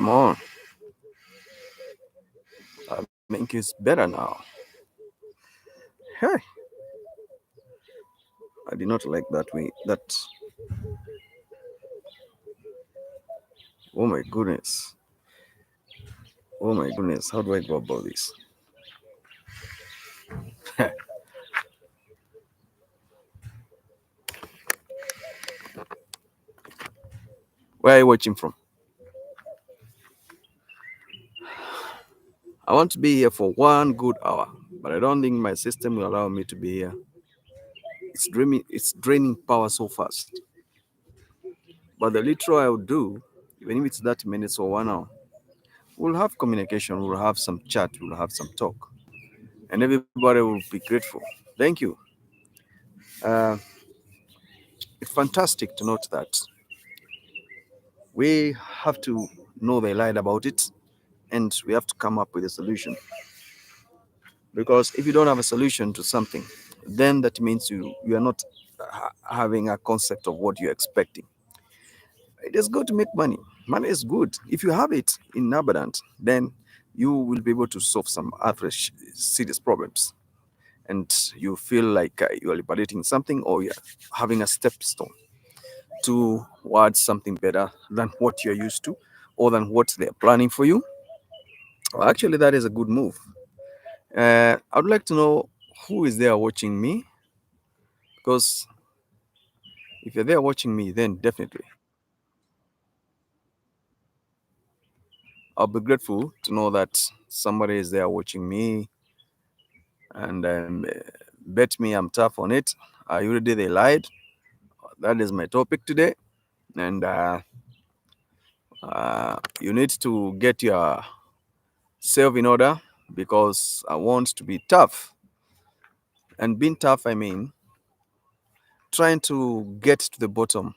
Come on. I think it's better now. Hey, I did not like that way. That. Oh my goodness. Oh my goodness. How do I go about this? Where are you watching from? I want to be here for 1 good hour, but I don't think my system will allow me to be here. It's draining power so fast. But the little I will do, even if it's 30 minutes or 1 hour, we'll have communication, we'll have some chat, we'll have some talk, and everybody will be grateful. Thank you. Uh, it's fantastic to note that we have to know they lied about it, and we have to come up with a solution. Because if you don't have a solution to something, then that means you are not having a concept of what you're expecting. It is good to make money. Money is good. If you have it in abundance, then you will be able to solve some other serious problems. And you feel like you are liberating something, or you're having a stepstone towards something better than what you're used to or than what they're planning for you. Well, actually, that is a good move. I would like to know who is there watching me, because if you're there watching me, then definitely I'll be grateful to know that somebody is there watching me, and bet me I'm tough on it. Already they lied. That is my topic today, and you need to get yourself in order, because I want to be tough. And being tough, I mean trying to get to the bottom,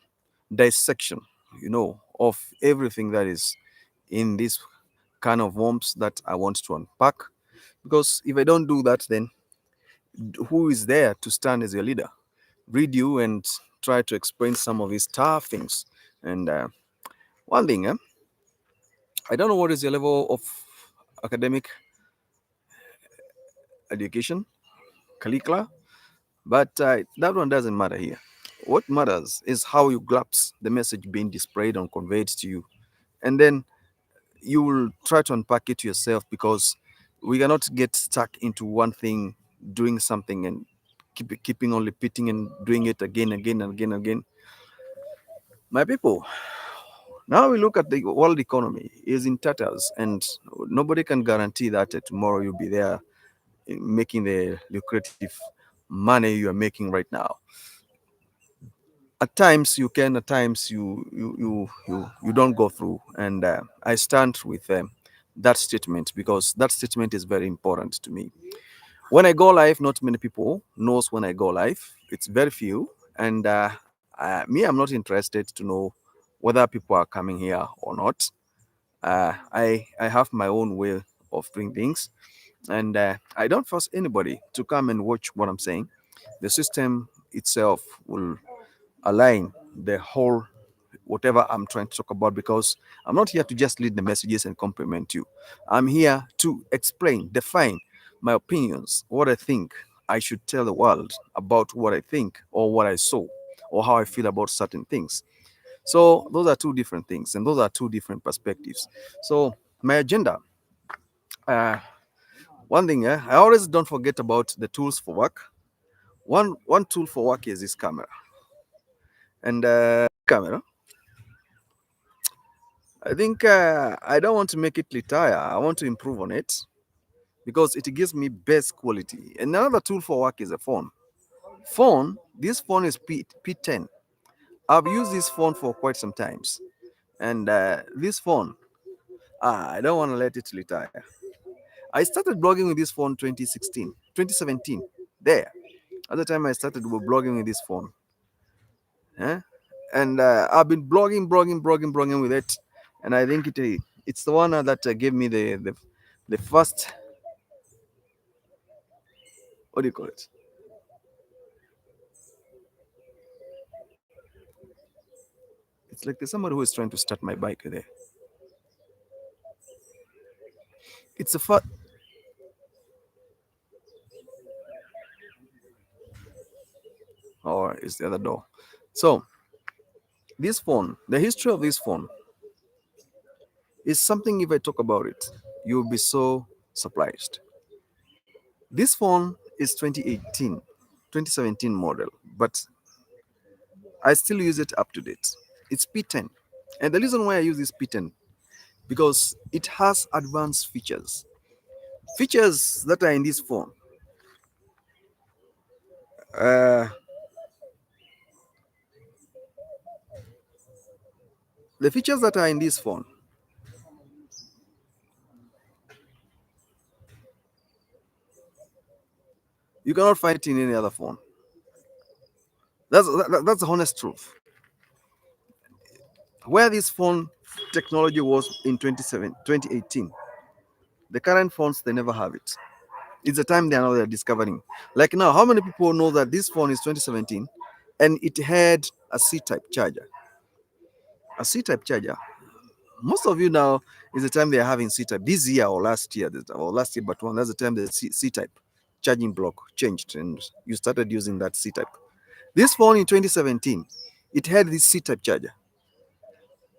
dissection, of everything that is in this kind of worms that I want to unpack. Because if I don't do that, then who is there to stand as your leader? Read you and try to explain some of these tough things. And one thing, I don't know what is your level of academic education, curricula, but that one doesn't matter here. What matters is how you grasp the message being displayed and conveyed to you. And then you will try to unpack it yourself, because we cannot get stuck into one thing, doing something and keeping on repeating and doing it again, again, and again, again. My people, now we look at the world economy is in tatters, and nobody can guarantee that tomorrow you'll be there making the lucrative money you are making right now. At times you can, at times you don't go through, and I stand with that statement, because that statement is very important to me. When I go live, not many people knows when I go live. It's very few, and me, I'm not interested to know whether people are coming here or not. I have my own way of doing things, and I don't force anybody to come and watch what I'm saying. The system itself will align the whole whatever I'm trying to talk about, because I'm not here to just lead the messages and compliment you. I'm here to explain, define my opinions, what I think I should tell the world about what I think or what I saw or how I feel about certain things. So those are two different things, and those are two different perspectives. So my agenda, uh, one thing, I always don't forget about the tools for work. One tool for work is this camera, and camera, I think I don't want to make it retire. I want to improve on it, because it gives me best quality. And another tool for work is a phone. This phone is P10. I've used this phone for quite some times. And this phone, I don't want to let it retire. I started blogging with this phone 2016, 2017. There. At the time I started blogging with this phone. Eh? And I've been blogging with it. And I think it's the one that gave me the first, what do you call it? It's like there's somebody who is trying to start my bike there. It's a fa- or is the other door. So this phone, the history of this phone is something. If I talk about it, you'll be so surprised. This phone is 2018, 2017 model, but I still use it up to date. It's P10, and the reason why I use this P10 because it has advanced features that are in this phone. Uh, the features that are in this phone, you cannot find it in any other phone. That's the honest truth. Where this phone technology was in 2018, the current phones they never have it. It's the time they're discovering. Like now, how many people know that this phone is 2017 and it had a C-type charger? A C-type charger. Most of you now is the time they are having C-type this year or last year, but one. That's the time the C-type charging block changed and you started using that C-type. This phone in 2017, it had this C-type charger.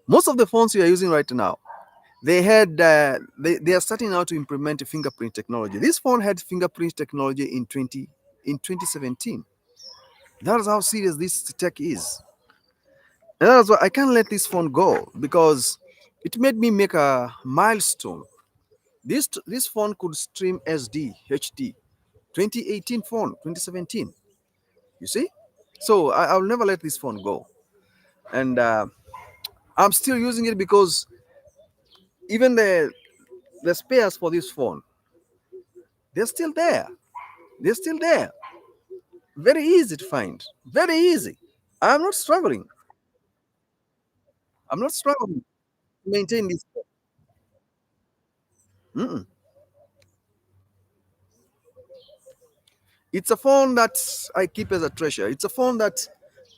Most of the phones you are using right now, they are starting now to implement fingerprint technology. This phone had fingerprint technology in 2017. That's how serious this tech is. And that's why I can't let this phone go because it made me make a milestone. This phone could stream SD, HD. 2018 phone, 2017. You see? So I'll never let this phone go. And I'm still using it because even the spares for this phone, they're still there. They're still there. Very easy to find. Very easy. I'm not struggling. I'm not struggling to maintain this. Mm-mm. It's a phone that I keep as a treasure. It's a phone that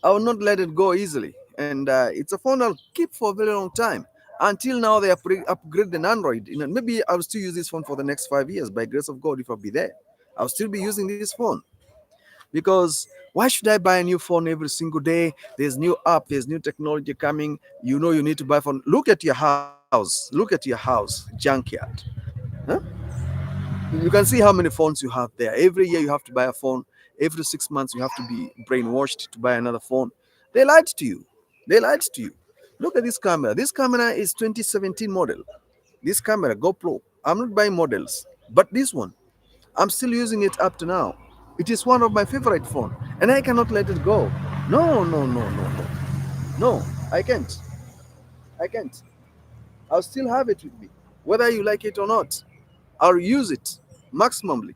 I will not let it go easily. And it's a phone I'll keep for a very long time. Until now, they upgrade an Android. Maybe I'll still use this phone for the next 5 years. By grace of God, if I'll be there, I'll still be using this phone. Because why should I buy a new phone every single day? There's new app, there's new technology coming. You know you need to buy phone. Look at your house. Look at your house, junkyard. Huh? You can see how many phones you have there. Every year you have to buy a phone. Every 6 months you have to be brainwashed to buy another phone. They lied to you. They lied to you. Look at this camera. This camera is 2017 model. This camera, GoPro. I'm not buying models, but this one, I'm still using it up to now. It is one of my favorite phone, and I cannot let it go. No, no, no, no, no, no. I can't. I can't. I'll still have it with me, whether you like it or not. I'll use it maximally.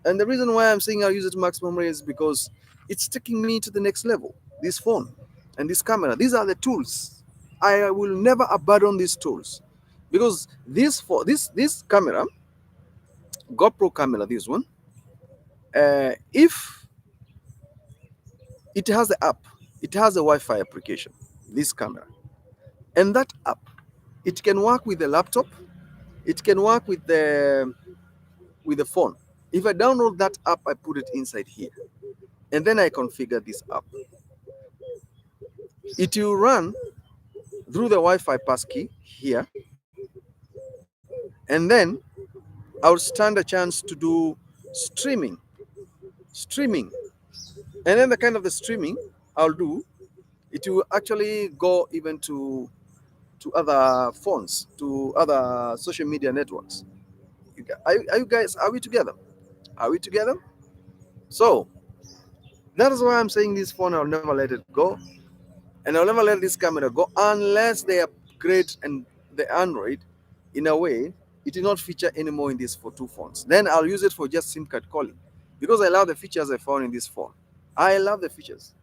And the reason why I'm saying I'll use it maximally is because it's taking me to the next level. This phone and this camera, these are the tools. I will never abandon these tools because this camera, GoPro camera, this one, if it has the app, it has a Wi-Fi application, this camera, and that app, it can work with the laptop, it can work with the phone. If I download that app, I put it inside here, and then I configure this app. It will run through the Wi-Fi passkey here, and then I'll stand a chance to do streaming, streaming, and then the kind of the streaming I'll do, it will actually go even to other phones, to other social media networks. Are you guys? Are we together? Are we together? So that is why I'm saying this phone. I'll never let it go, and I'll never let this camera go unless they upgrade and the Android in a way it will not feature anymore in these for two phones. Then I'll use it for just SIM card calling because I love the features I found in this phone. I love the features.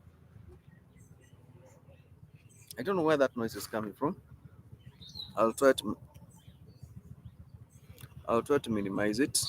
I don't know where that noise is coming from. I'll try to I'll try to minimize it.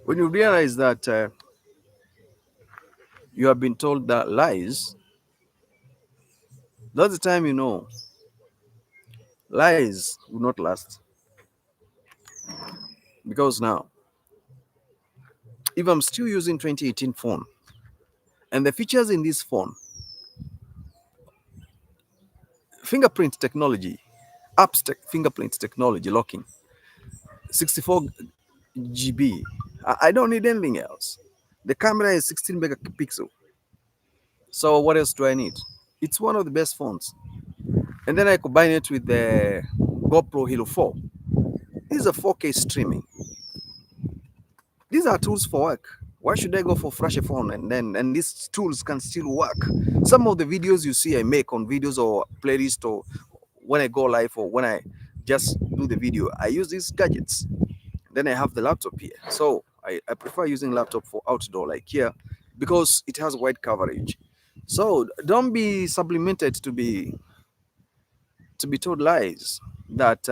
When you realize that you have been told that lies, that's the time you know lies will not last. Because now, if I'm still using 2018 phone, and the features in this phone, fingerprint technology, fingerprint technology locking, 64 GB, I don't need anything else. The camera is 16 megapixel. So what else do I need? It's one of the best phones. And then I combine it with the GoPro Hero 4. This is a 4K streaming. These are tools for work. Why should I go for flashy phone and these tools can still work? Some of the videos you see I make on videos or playlist, or when I go live or when I just do the video, I use these gadgets. Then I have the laptop here. So I prefer using laptop for outdoor like here because it has wide coverage. So don't be supplemented to be told lies that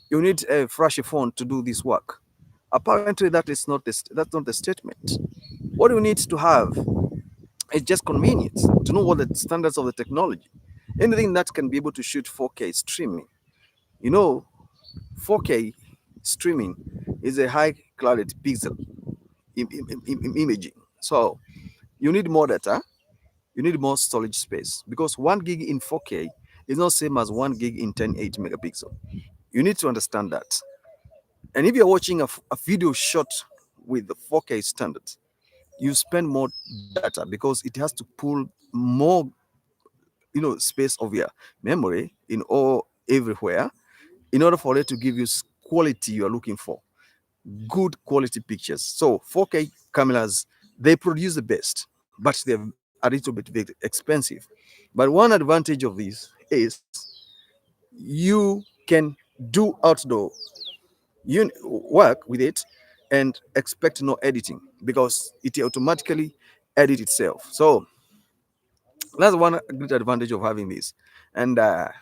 you need a flashy phone to do this work. Apparently, that's not the statement. What you need to have is just convenience to know what the standards of the technology. Anything that can be able to shoot 4K streaming. You know, 4K streaming is a high clarity pixel imaging. So you need more data, you need more storage space because 1 gig in 4K is not same as 1 gig in 1080 megapixel. You need to understand that. And if you're watching a video shot with the 4K standards, you spend more data because it has to pull more, space of your memory in all everywhere in order for it to give you quality you are looking for, good quality pictures. So 4K cameras, they produce the best, but they're a little bit expensive. But one advantage of this is you can do outdoor work with it and expect no editing because it automatically edit itself. So that's one great advantage of having this. And hi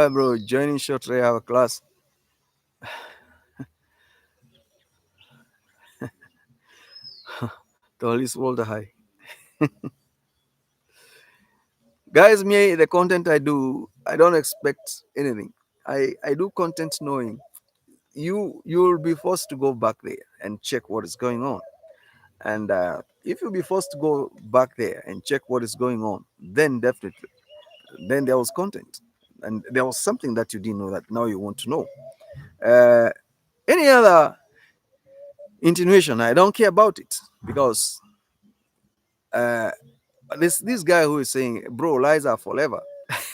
bro, joining shortly our class. The Holy World High. Guys, me, the content I do, I don't expect anything. I do content knowing you'll be forced to go back there and check what is going on. And if you'll be forced to go back there and check what is going on, then definitely, then there was content. And there was something that you didn't know that now you want to know. Uh, any other insinuation, I don't care about it because uh, this guy who is saying, bro, lies are forever.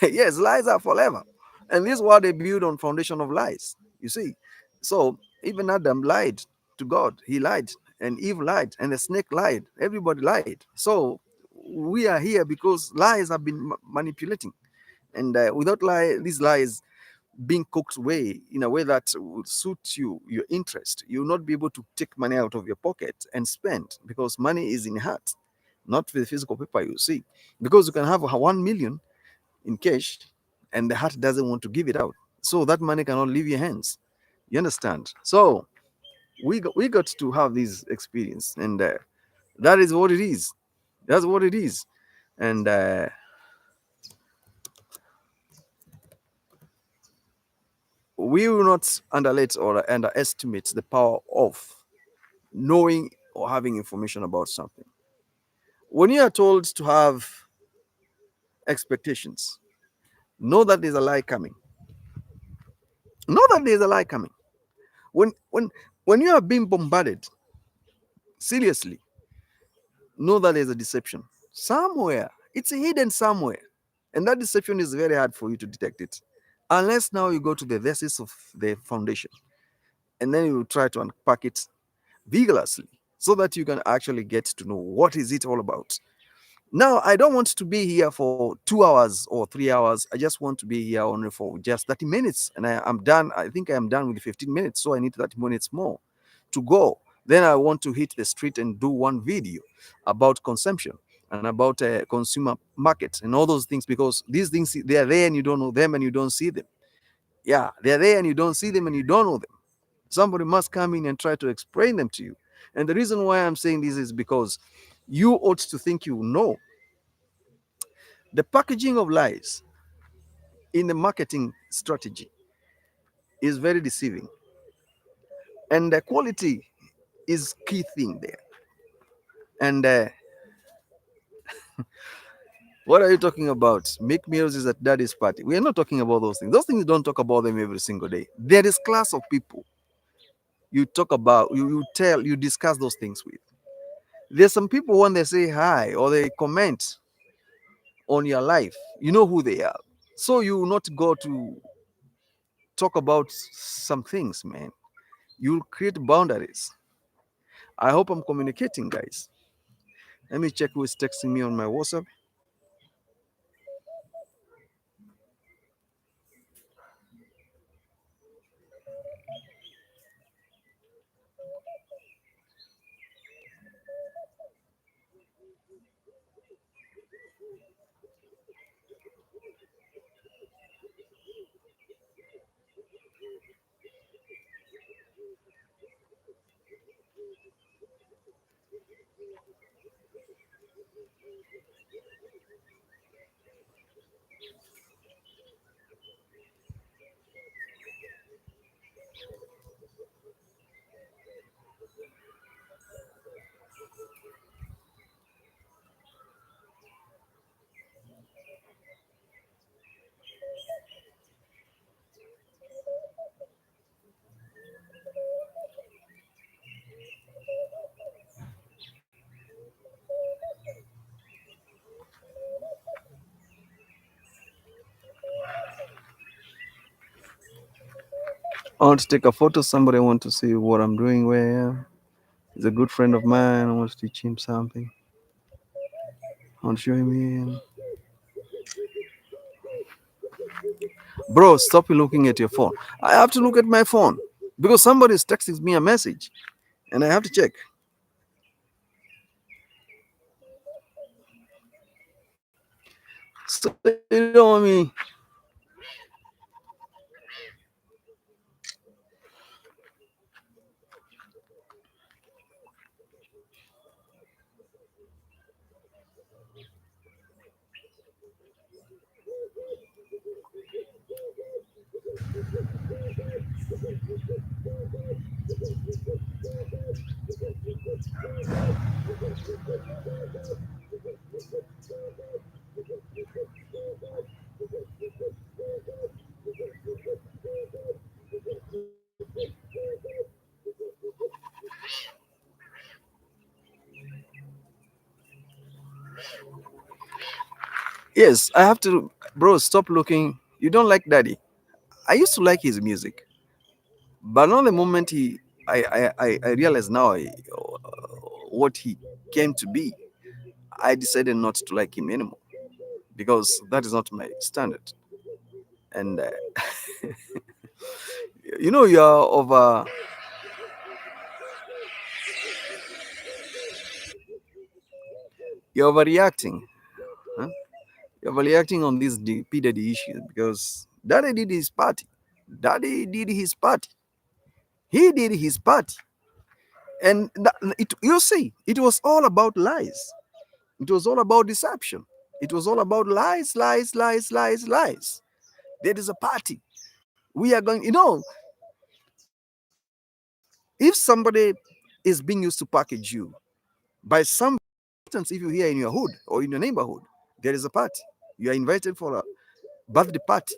Yes, lies are forever. And this is what they build on foundation of lies. You see, so even Adam lied to God. He lied, and Eve lied, and the snake lied. Everybody lied. So we are here because lies have been manipulating, and without these lies being cooked way in a way that will suit you, your interest, you will not be able to take money out of your pocket and spend because money is in heart, not the physical paper you see. Because you can have 1 million in cash and the heart doesn't want to give it out. So that money cannot leave your hands. You understand? So we got to have this experience, and that is what it is. That's what it is. And we will not underrate or underestimate the power of knowing or having information about something. When you are told to have expectations, know that there's a lie coming. Know that there's a lie coming. When you are being bombarded, seriously, know that there's a deception somewhere. It's hidden somewhere, and that deception is very hard for you to detect it, unless now you go to the basis of the foundation, and then you try to unpack it vigorously, so that you can actually get to know what is it all about. Now, I don't want to be here for 2 hours or 3 hours. I just want to be here only for just 30 minutes. And I'm done. I think I am done with 15 minutes. So I need 30 minutes more to go. Then I want to hit the street and do one video about consumption and about consumer market and all those things, because these things, they are there and you don't know them and you don't see them. Yeah, they're there and you don't see them and you don't know them. Somebody must come in and try to explain them to you. And the reason why I'm saying this is because you ought to think you know. The packaging of lies in the marketing strategy is very deceiving. And the quality is key thing there. And what are you talking about? Make meals is at daddy's party. We are not talking about those things. Those things, you don't talk about them every single day. There is class of people you talk about, you tell, you discuss those things with. There's some people when they say hi or they comment on your life, you know who they are. So you will not go to talk about some things, man. You'll create boundaries. I hope I'm communicating, guys. Let me check who is texting me on my WhatsApp. I want to take a photo. Somebody want to see what I'm doing, where I am. He's a good friend of mine. I want to teach him something. I want to show him in. Bro, stop looking at your phone. I have to look at my phone because somebody is texting me a message and I have to check. So you know me. Yes, I have to. Bro, stop looking. You don't like Daddy. I used to like his music, but not the moment I realized now what he came to be. I decided not to like him anymore because that is not my standard. And you know you're overreacting. Huh? You're overreacting on this P Daddy issue because Daddy did his party. Daddy did his party. He did his party, and you see, it was all about lies. It was all about deception. It was all about lies, lies, lies, lies, lies. There is a party. We are going. If somebody is being used to package you by some instance, if you're here in your hood or in your neighborhood, there is a party. You are invited for a birthday party,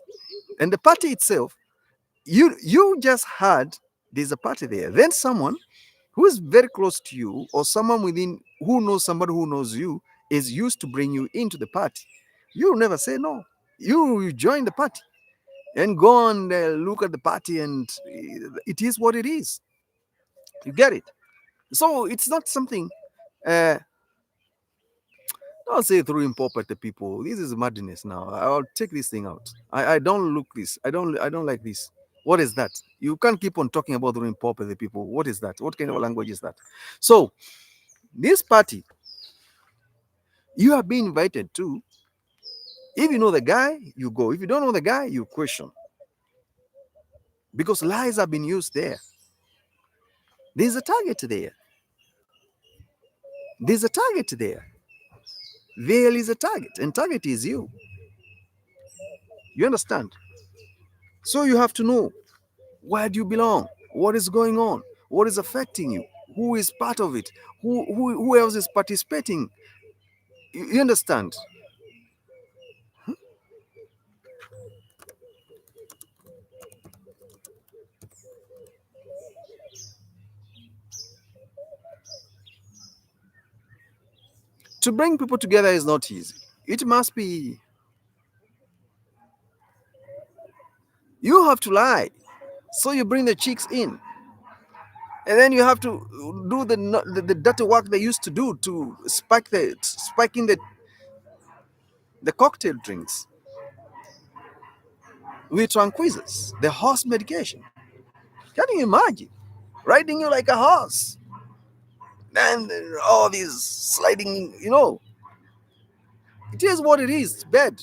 and the party itself, you just heard there's a party there. Then someone who is very close to you, or someone within who knows somebody who knows you, is used to bring you into the party. You never say no. You join the party and go and look at the party, and it is what it is. You get it? So it's not something. Uh, Don't say throwing pop at the people. This is madness now. I'll take this thing out. I don't look this. I don't like this. What is that? You can't keep on talking about throwing pop at the people. What is that? What kind of language is that? So this party, you are being invited to. If you know the guy, you go. If you don't know the guy, you question. because lies have been used there. There's a target there. There's a target there. There is a target, and target is you. You understand? So you have to know, where do you belong? What is going on? What is affecting you? Who is part of it? Who else is participating? You understand? To bring people together is not easy. It must be, you have to lie. So you bring the chicks in, and then you have to do the dirty work they used to do to spiking the cocktail drinks with tranquilizers, the horse medication. Can you imagine riding you like a horse? And all these sliding, it is what it is. It's bad.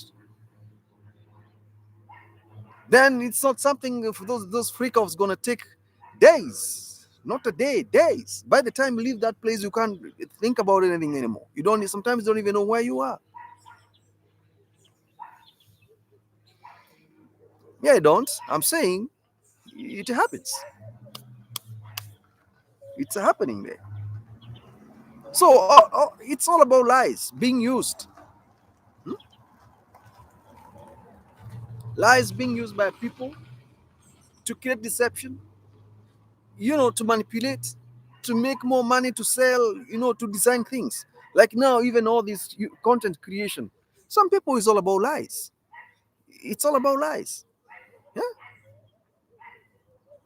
Then it's not something for those freak offs gonna take days, not a day, days. By the time you leave that place, you can't think about anything anymore. You don't. Sometimes you don't even know where you are. Yeah, I don't. I'm saying it happens. It's happening there. So it's all about lies being used. Hmm? Lies being used by people to create deception, to manipulate, to make more money, to sell, to design things. Like now, even all this content creation, some people is all about lies. It's all about lies. Yeah,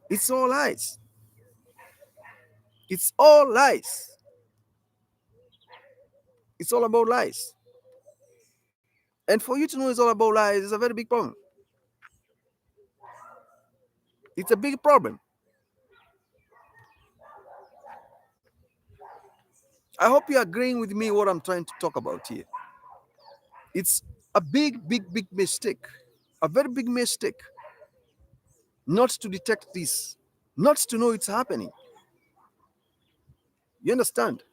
it's all lies. It's all lies. It's all about lies. And for you to know it's all about lies is a very big problem. It's a big problem. I hope you're agreeing with me what I'm trying to talk about here. It's a big, big, big mistake. A very big mistake not to detect this, not to know it's happening. You understand?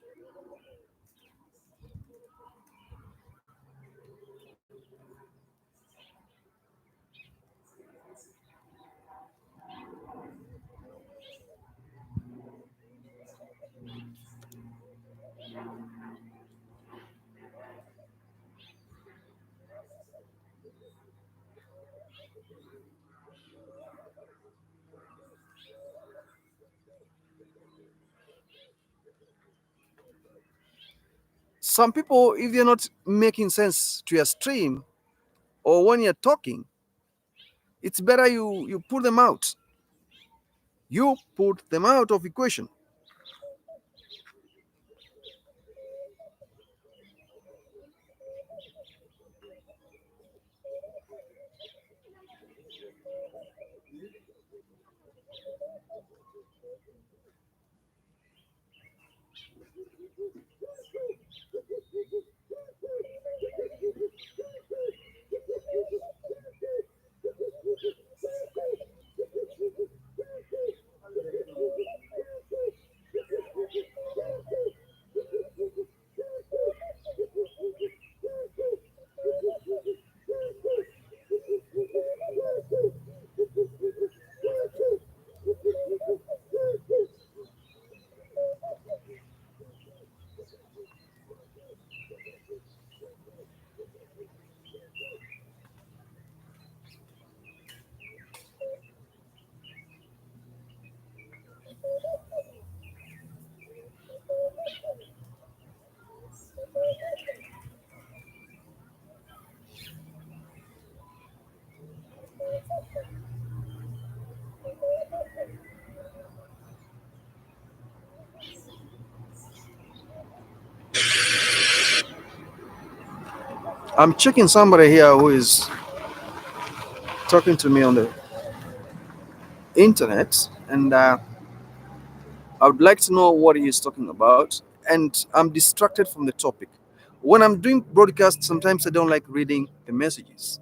Some people, if they're not making sense to your stream or when you're talking, it's better you pull them out. You put them out of equation. I'm checking somebody here who is talking to me on the internet, and I would like to know what he is talking about, and I'm distracted from the topic. When I'm doing broadcasts, sometimes I don't like reading the messages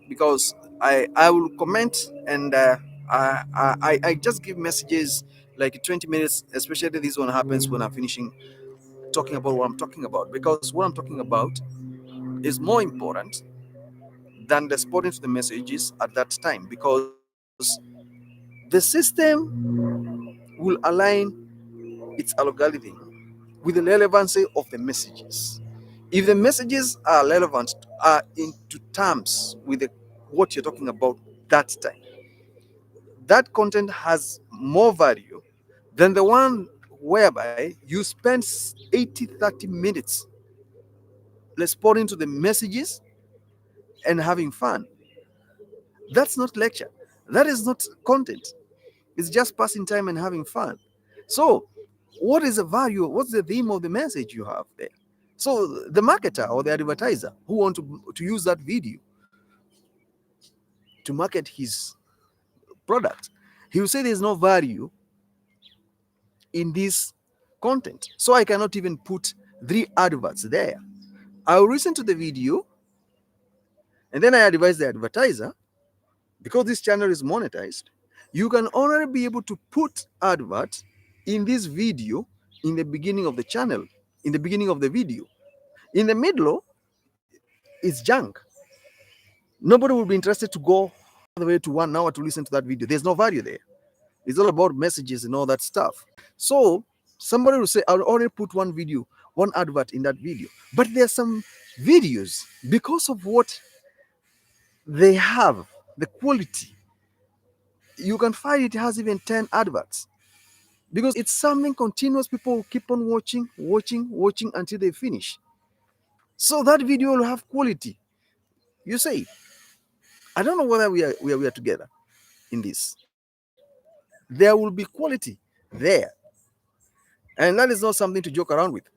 because I will comment, and I just give messages like 20 minutes, especially this one happens when I'm finishing talking about what I'm talking about, because what I'm talking about is more important than responding to the messages at that time, because the system will align its algorithm with the relevancy of the messages. If the messages are relevant, are into terms with what you're talking about that time, that content has more value than the one whereby you spend 80-30 minutes responding to the messages and having fun. That's not lecture. That is not content. It's just passing time and having fun. So, what is the value? What's the theme of the message you have there? So, the marketer or the advertiser who want to use that video to market his product, he will say there's no value in this content. So, I cannot even put 3 adverts there. I'll listen to the video and then I advise the advertiser, because this channel is monetized, you can only be able to put advert in this video in the beginning of the channel, in the beginning of the video. In the middle, it's junk. Nobody will be interested to go all the way to 1 hour to listen to that video. There's no value there. It's all about messages and all that stuff. So somebody will say, I'll only put one video, one advert in that video. But there's some videos, because of what they have, the quality, you can find it has even 10 adverts, because it's something continuous. People will keep on watching until they finish. So that video will have quality. You say, I don't know whether we are together in this. There will be quality there. And that is not something to joke around with.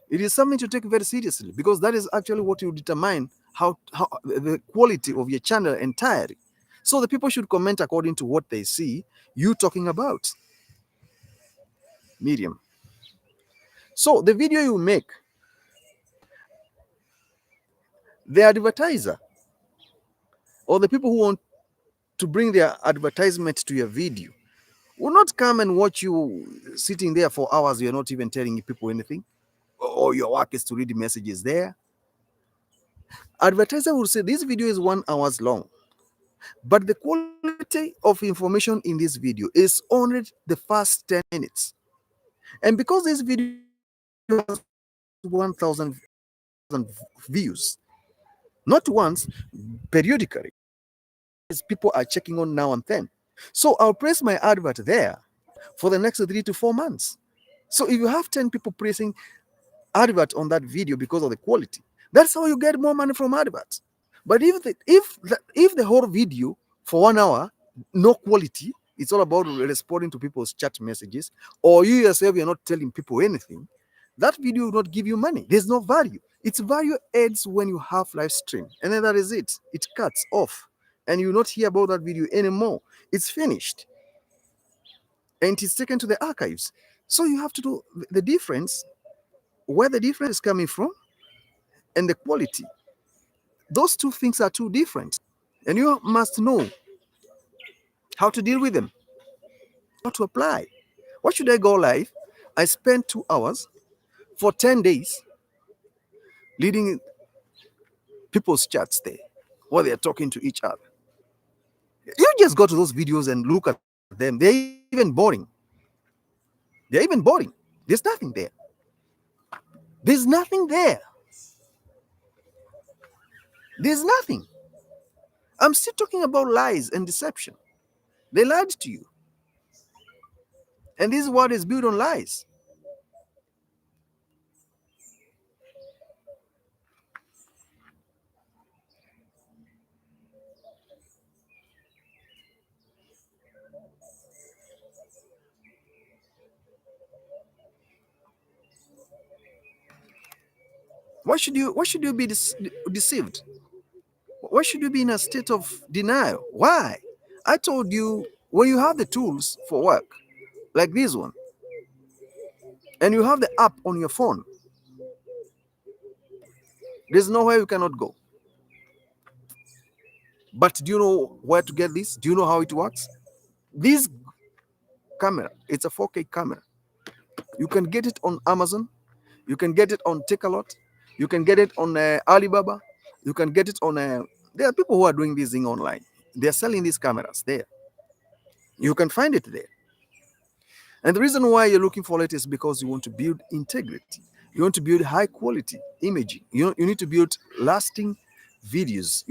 It is something to take very seriously, because that is actually what will determine how the quality of your channel entirely. So the people should comment according to what they see you talking about. Medium. So the video you make, the advertiser or the people who want to bring their advertisement to your video will not come and watch you sitting there for hours. You're not even telling people anything, or your work is to read the messages there. Advertiser will say this video is 1 hour long, but the quality of information in this video is only the first 10 minutes. And because this video has 1,000 views, not once, periodically, people are checking on now and then. So I'll press my advert there for the next 3 to 4 months. So if you have 10 people pressing advert on that video because of the quality, that's how you get more money from adverts. But if the whole video for 1 hour, no quality, it's all about responding to people's chat messages, or you yourself, you're not telling people anything, that video will not give you money. There's no value. Its value ends when you have live stream, and then that is it. It cuts off, and you will not hear about that video anymore. It's finished, and it's taken to the archives. So you have to do the difference, where the difference is coming from, and the quality. Those two things are too different, and you must know how to deal with them, how to apply. What should I go live? I spent 2 hours for 10 days leading people's chats there while they're talking to each other. You just go to those videos and look at them. They're even boring. They're even boring. There's nothing there. There's nothing there. There's nothing. I'm still talking about lies and deception. They lied to you. And this world is built on lies. Why should you be deceived? Why should you be in a state of denial? Why? I told you, when you have the tools for work, like this one, and you have the app on your phone, there's nowhere you cannot go. But do you know where to get this? Do you know how it works? This camera, it's a 4K camera. You can get it on Amazon. You can get it on Takealot. You can get it on Alibaba. You can get it on. There are people who are doing this thing online. They are selling these cameras there. You can find it there. And the reason why you're looking for it is because you want to build integrity. You want to build high quality imaging. You need to build lasting videos.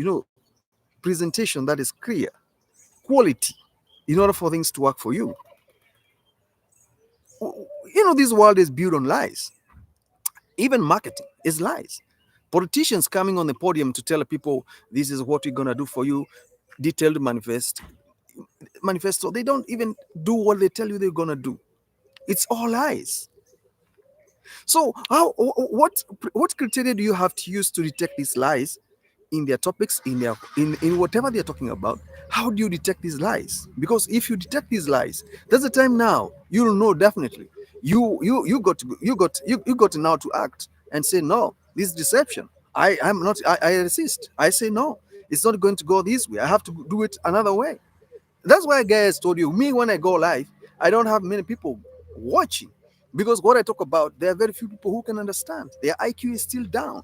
Presentation that is clear, quality, in order for things to work for you. This world is built on lies. Even marketing is lies. Politicians coming on the podium to tell people this is what we're gonna do for you, detailed manifesto. They don't even do what they tell you they're gonna do. It's all lies. So what criteria do you have to use to detect these lies in their topics, in whatever they're talking about? How do you detect these lies? Because if you detect these lies, there's a time now you'll know definitely. You got now to act and say no. This is deception. I'm not. I resist. I say no. It's not going to go this way. I have to do it another way. That's why guys told you, me when I go live, I don't have many people watching because what I talk about, there are very few people who can understand. Their IQ is still down.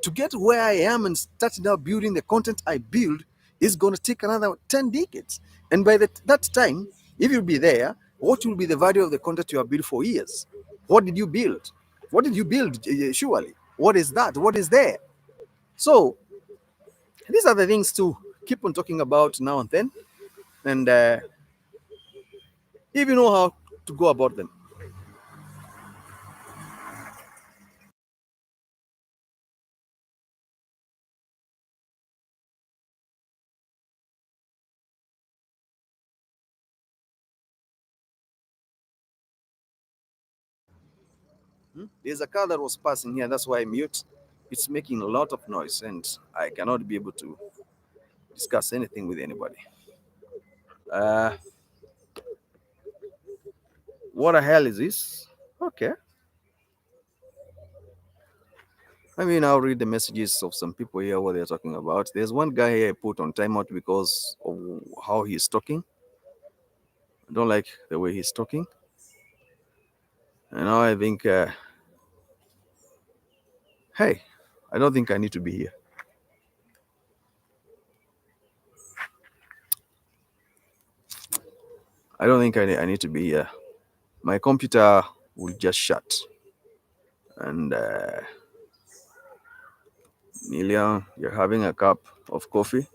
To get where I am and start now building the content I build is going to take another 10 decades. And by that time, if you'll be there, what will be the value of the content you have built for years? What did you build? What did you build? Surely. What is that? What is there? So these are the things to keep on talking about now and then. And if you know how to go about them. There's a car that was passing here. That's why I mute. It's making a lot of noise, and I cannot be able to discuss anything with anybody. Uh, what the hell is this? Okay. I mean, I'll read the messages of some people here, what they're talking about. There's one guy here I put on timeout because of how he's talking. I don't like the way he's talking. And now I think, hey, I don't think I need to be here. I don't think I need to be here. My computer will just shut. And Nelia, you're having a cup of coffee.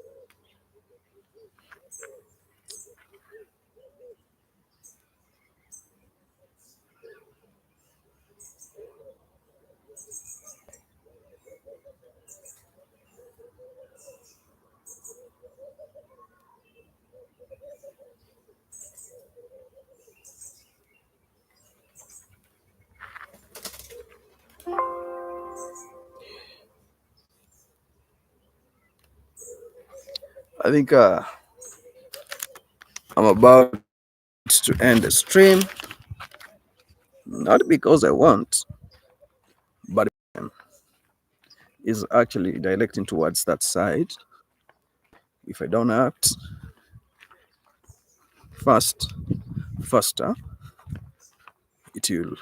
I think I'm about to end the stream. Not because I want, but is actually directing towards that side. If I don't act faster, it will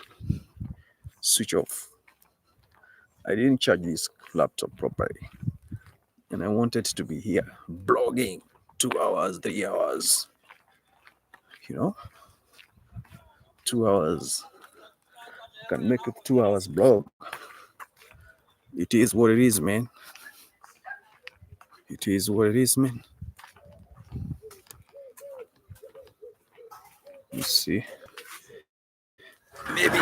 switch off. I didn't charge this laptop properly, and I wanted to be here blogging 2 hours, 3 hours. 2 hours. Can make a 2 hours blog. It is what it is, man. It is what it is, man. Let's see. Maybe.